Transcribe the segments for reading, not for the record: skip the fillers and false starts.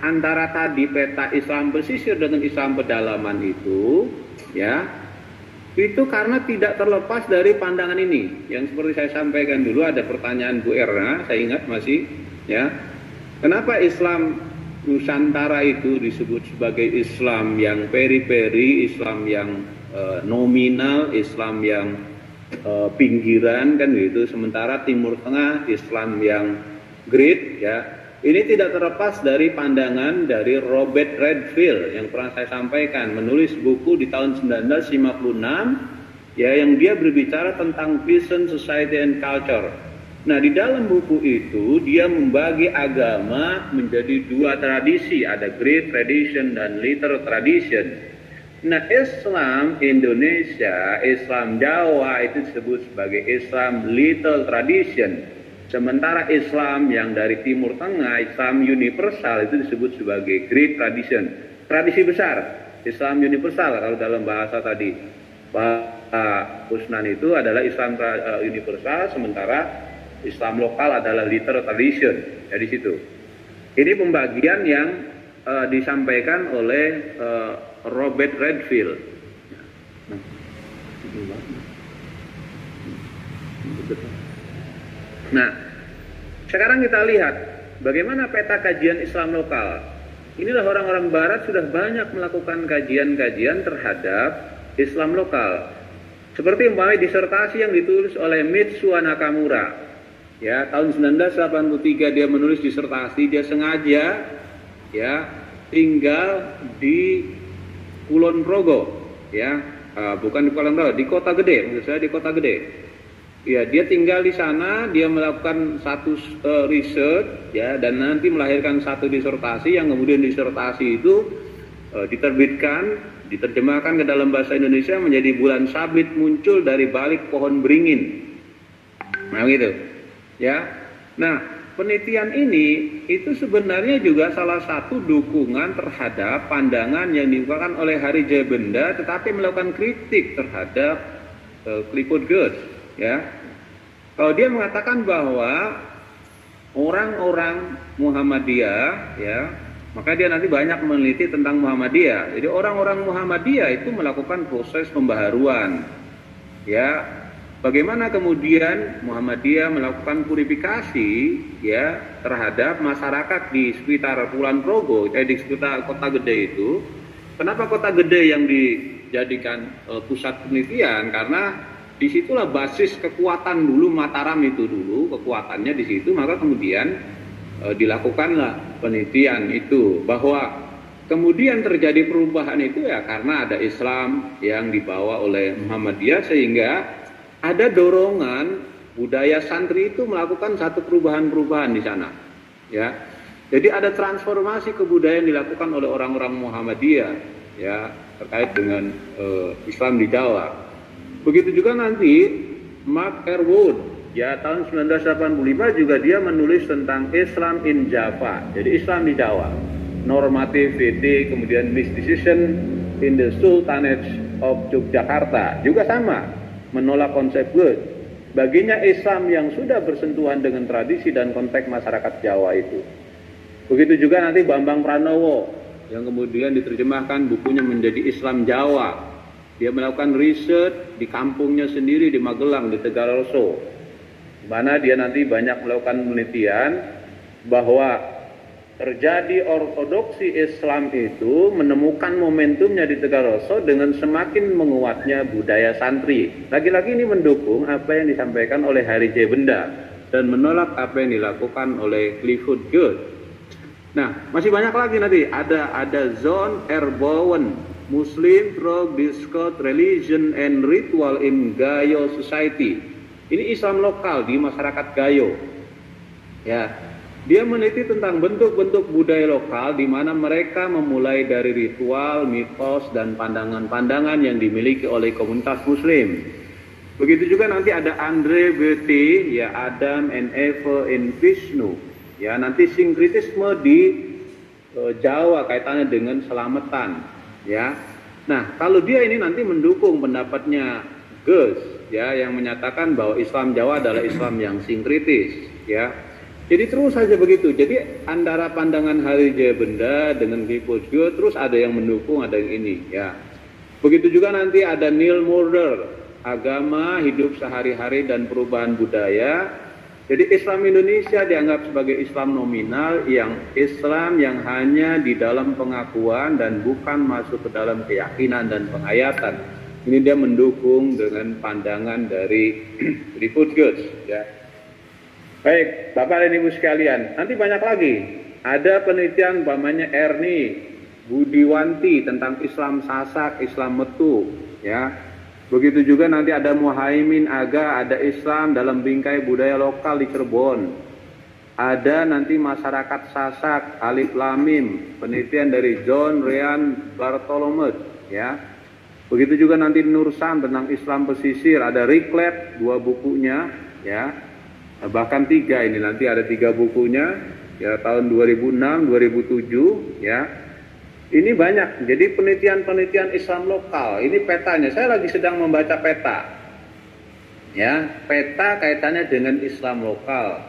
antara tadi peta Islam pesisir dengan Islam pedalaman itu, ya, itu karena tidak terlepas dari pandangan ini. Yang seperti saya sampaikan dulu, ada pertanyaan Bu Erna, saya ingat masih, ya, kenapa Islam Nusantara itu disebut sebagai Islam yang periperi, Islam yang nominal, Islam yang pinggiran, kan gitu, sementara Timur Tengah Islam yang great, ya. Ini tidak terlepas dari pandangan dari Robert Redfield yang pernah saya sampaikan, menulis buku di tahun 1956, ya, yang dia berbicara tentang Peasant Society and Culture. Nah, di dalam buku itu dia membagi agama menjadi dua tradisi, ada Great Tradition dan Little Tradition. Nah, Islam Indonesia, Islam Jawa itu disebut sebagai Islam Little Tradition. Sementara Islam yang dari Timur Tengah, Islam universal itu disebut sebagai Great Tradition. Tradisi besar, Islam universal kalau dalam bahasa tadi Pak Kusnan itu adalah Islam universal, sementara Islam lokal adalah Little Tradition. Dari situ. Ini pembagian yang disampaikan oleh Robert Redfield. Nah, sekarang kita lihat bagaimana peta kajian Islam lokal. Inilah orang-orang Barat sudah banyak melakukan kajian-kajian terhadap Islam lokal. Seperti umpamanya disertasi yang ditulis oleh Mitsuo Nakamura. Ya, tahun 1983 dia menulis disertasi, dia sengaja, ya, tinggal di Kulon Progo, ya, bukan di Kulon Progo, di Kota Gede, maksud saya di Kota Gede. Ya, dia tinggal di sana, dia melakukan satu riset, ya, dan nanti melahirkan satu disertasi yang kemudian disertasi itu diterbitkan, diterjemahkan ke dalam bahasa Indonesia menjadi Bulan Sabit muncul dari balik pohon beringin. Nah, gitu. Ya. Nah, penelitian ini itu sebenarnya juga salah satu dukungan terhadap pandangan yang diungkapkan oleh Hari Jaya Benda, tetapi melakukan kritik terhadap Clifford Geertz. Ya, kalau dia mengatakan bahwa orang-orang Muhammadiyah, ya, maka dia nanti banyak meneliti tentang Muhammadiyah. Jadi orang-orang Muhammadiyah itu melakukan proses pembaharuan, ya. Bagaimana kemudian Muhammadiyah melakukan purifikasi, ya, terhadap masyarakat di sekitar Kulon Progo, di sekitar Kota Gede itu. Kenapa Kota Gede yang dijadikan pusat penelitian? Karena disitulah basis kekuatan dulu Mataram itu dulu, kekuatannya di situ, maka kemudian dilakukanlah penelitian itu, bahwa kemudian terjadi perubahan itu ya karena ada Islam yang dibawa oleh Muhammadiyah, sehingga ada dorongan budaya santri itu melakukan satu perubahan-perubahan di sana, ya. Jadi ada transformasi kebudayaan dilakukan oleh orang-orang Muhammadiyah, ya, terkait dengan Islam di Jawa. Begitu juga nanti Mark Erwood, ya, tahun 1985 juga dia menulis tentang Islam in Java, jadi Islam di Jawa, normativity, kemudian mysticism in the Sultanate of Yogyakarta, juga sama, menolak konsep Geertz. Baginya Islam yang sudah bersentuhan dengan tradisi dan konteks masyarakat Jawa itu. Begitu juga nanti Bambang Pranowo yang kemudian diterjemahkan bukunya menjadi Islam Jawa. Dia melakukan riset di kampungnya sendiri di Magelang, di Tegaroso, di mana dia nanti banyak melakukan penelitian bahwa terjadi ortodoksi Islam itu menemukan momentumnya di Tegaroso dengan semakin menguatnya budaya santri. Lagi-lagi ini mendukung apa yang disampaikan oleh Hari Jaya Benda dan menolak apa yang dilakukan oleh Clifford Geertz. Nah, masih banyak lagi nanti, ada John R. Bowen, Muslim through Discord Religion and Ritual in Gayo Society. Ini Islam lokal di masyarakat Gayo. Ya, dia meneliti tentang bentuk-bentuk budaya lokal di mana mereka memulai dari ritual, mitos, dan pandangan-pandangan yang dimiliki oleh komunitas Muslim. Begitu juga nanti ada Andre B.T., ya, Adam and Eva in Vishnu. Ya, nanti sinkritisme di Jawa kaitannya dengan selamatan. Ya, nah kalau dia ini nanti mendukung pendapatnya Geertz, ya, yang menyatakan bahwa Islam Jawa adalah Islam yang sinkritis, ya. Jadi terus saja begitu. Jadi antara pandangan Hari Jaya Benda dengan Kipojio terus ada yang mendukung, ada yang ini ya. Begitu juga nanti ada Neil Murder, agama, hidup sehari-hari dan perubahan budaya. Jadi Islam Indonesia dianggap sebagai Islam nominal, yang Islam yang hanya di dalam pengakuan dan bukan masuk ke dalam keyakinan dan penghayatan. Ini dia mendukung dengan pandangan dari Kipojio ya. Baik, Bapak dan Ibu sekalian, nanti banyak lagi. Ada penelitian umpamanya Erni Budiwanti tentang Islam Sasak, Islam Metu, ya. Begitu juga nanti ada Muhaimin Aga, ada Islam dalam bingkai budaya lokal di Cirebon. Ada nanti masyarakat Sasak, Alif Lamim, penelitian dari John Ryan Bartholomew, ya. Begitu juga nanti Nursan tentang Islam pesisir, ada Riklet, 2 bukunya, ya. Bahkan 3 ini nanti ada 3 bukunya ya, tahun 2006, 2007 ya. Ini banyak. Jadi penelitian-penelitian Islam lokal. Ini petanya. Saya lagi sedang membaca peta. Ya, peta kaitannya dengan Islam lokal.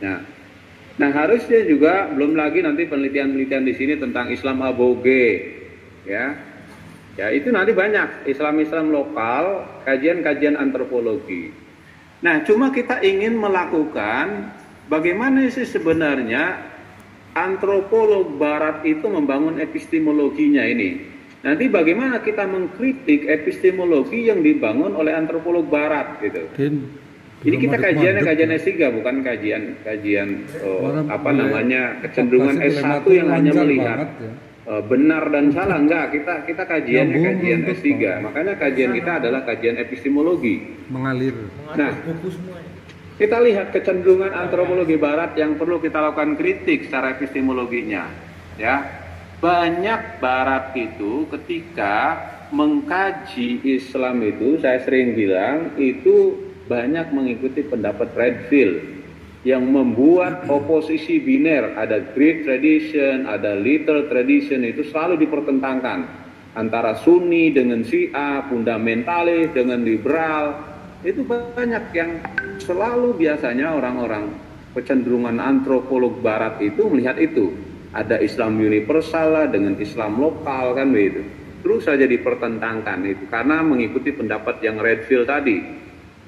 Nah, harusnya juga belum lagi nanti penelitian-penelitian di sini tentang Islam aboge. Ya. Ya, itu nanti banyak Islam-Islam lokal, kajian-kajian antropologi. Nah, cuma kita ingin melakukan bagaimana sih sebenarnya antropolog barat itu membangun epistemologinya ini. Nanti bagaimana kita mengkritik epistemologi yang dibangun oleh antropolog barat gitu. Ini kita kajiannya kajian S3 bukan kajian kecenderungan S1 yang hanya melihat benar dan salah. Enggak, kita kajiannya kajian S3. Makanya kajian kita adalah kajian epistemologi. Mengalir. Nah, kita lihat kecenderungan antropologi barat yang perlu kita lakukan kritik secara epistemologinya. Ya, banyak barat itu ketika mengkaji Islam itu, saya sering bilang itu banyak mengikuti pendapat Redfield yang membuat oposisi biner, ada Great Tradition, ada Little Tradition, itu selalu dipertentangkan antara Sunni dengan Syiah, fundamentalis dengan liberal. Itu banyak yang selalu biasanya orang-orang kecenderungan antropolog barat itu melihat itu. Ada Islam universal lah dengan Islam lokal kan begitu. Terus saja dipertentangkan itu karena mengikuti pendapat yang Redfield tadi.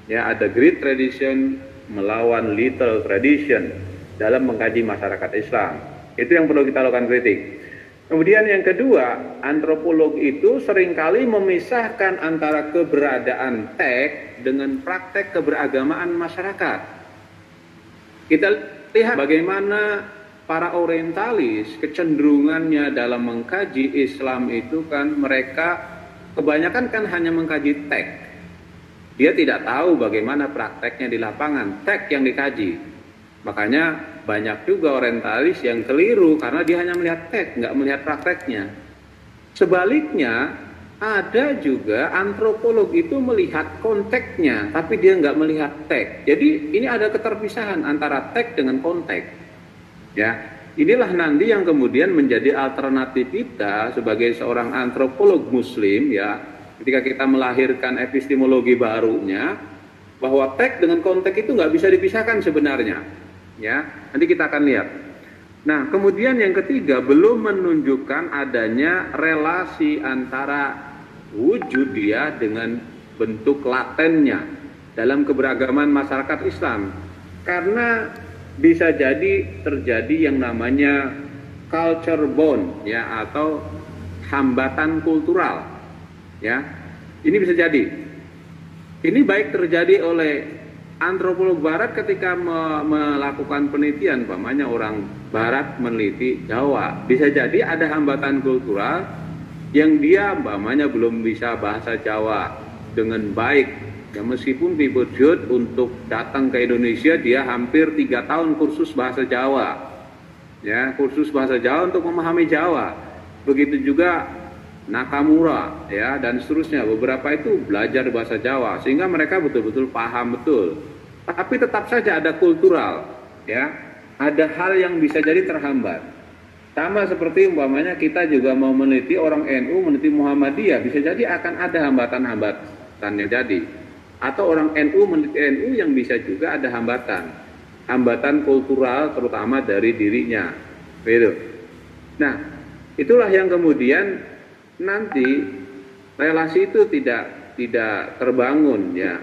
Ya, ada Great Tradition melawan Little Tradition dalam mengkaji masyarakat Islam. Itu yang perlu kita lakukan kritik. Kemudian yang kedua, antropolog itu seringkali memisahkan antara keberadaan teks dengan praktek keberagamaan masyarakat. Kita lihat bagaimana para orientalis kecenderungannya dalam mengkaji Islam itu kan mereka kebanyakan kan hanya mengkaji teks. Dia tidak tahu bagaimana prakteknya di lapangan, teks yang dikaji. Makanya banyak juga orientalis yang keliru karena dia hanya melihat teks, nggak melihat prakteknya. Sebaliknya, ada juga antropolog itu melihat konteksnya, tapi dia nggak melihat teks. Jadi ini ada keterpisahan antara teks dengan konteks. Ya, inilah nanti yang kemudian menjadi alternatif kita sebagai seorang antropolog Muslim ya. Ketika kita melahirkan epistemologi barunya, bahwa teks dengan konteks itu nggak bisa dipisahkan sebenarnya, ya. Nanti kita akan lihat. Nah, kemudian yang ketiga, belum menunjukkan adanya relasi antara wujud dia dengan bentuk latennya dalam keberagaman masyarakat Islam, karena bisa jadi terjadi yang namanya culture bond, ya, atau hambatan kultural. Ya, ini bisa jadi. Ini baik terjadi oleh antropolog barat ketika melakukan penelitian, umpamanya orang barat meneliti Jawa. Bisa jadi ada hambatan kultural yang dia umpamanya belum bisa bahasa Jawa dengan baik. Ya, meskipun dibujuk untuk datang ke Indonesia, dia hampir 3 tahun kursus bahasa Jawa. Ya, kursus bahasa Jawa untuk memahami Jawa. Begitu juga Nakamura ya dan seterusnya, beberapa itu belajar bahasa Jawa sehingga mereka betul-betul paham betul. Tapi tetap saja ada kultural ya, ada hal yang bisa jadi terhambat. Sama seperti umpamanya kita juga mau meneliti orang NU, meneliti Muhammadiyah, bisa jadi akan ada hambatan-hambatan yang jadi. Atau orang NU meneliti NU yang bisa juga ada hambatan. hambatan kultural terutama dari dirinya. Begitu. Nah, itulah yang kemudian nanti relasi itu tidak terbangun ya.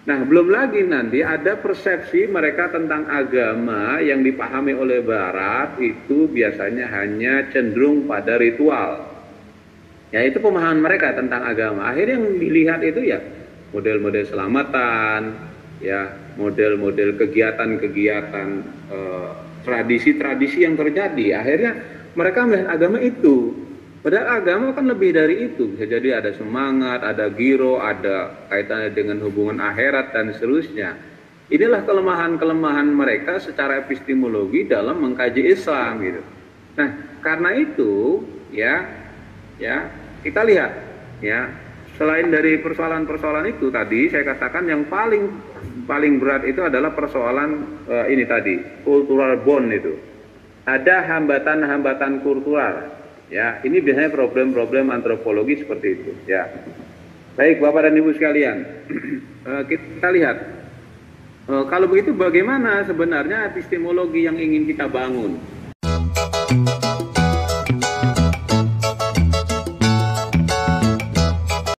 Nah, belum lagi nanti ada persepsi mereka tentang agama yang dipahami oleh Barat itu biasanya hanya cenderung pada ritual. Ya, itu pemahaman mereka tentang agama. Akhirnya yang dilihat itu ya model-model selamatan, ya model-model kegiatan-kegiatan, tradisi-tradisi yang terjadi. Akhirnya mereka melihat agama itu. Padahal agama kan lebih dari itu. Bisa jadi ada semangat, ada giro, ada kaitannya dengan hubungan akhirat dan seterusnya. Inilah kelemahan-kelemahan mereka secara epistemologi dalam mengkaji Islam gitu. Nah, karena itu ya kita lihat ya, selain dari persoalan-persoalan itu tadi saya katakan yang paling berat itu adalah persoalan ini tadi, cultural bond itu. Ada hambatan-hambatan kultural. Ya, ini biasanya problem-problem antropologi seperti itu. Ya, baik Bapak dan Ibu sekalian, kita lihat. Kalau begitu, bagaimana sebenarnya epistemologi yang ingin kita bangun?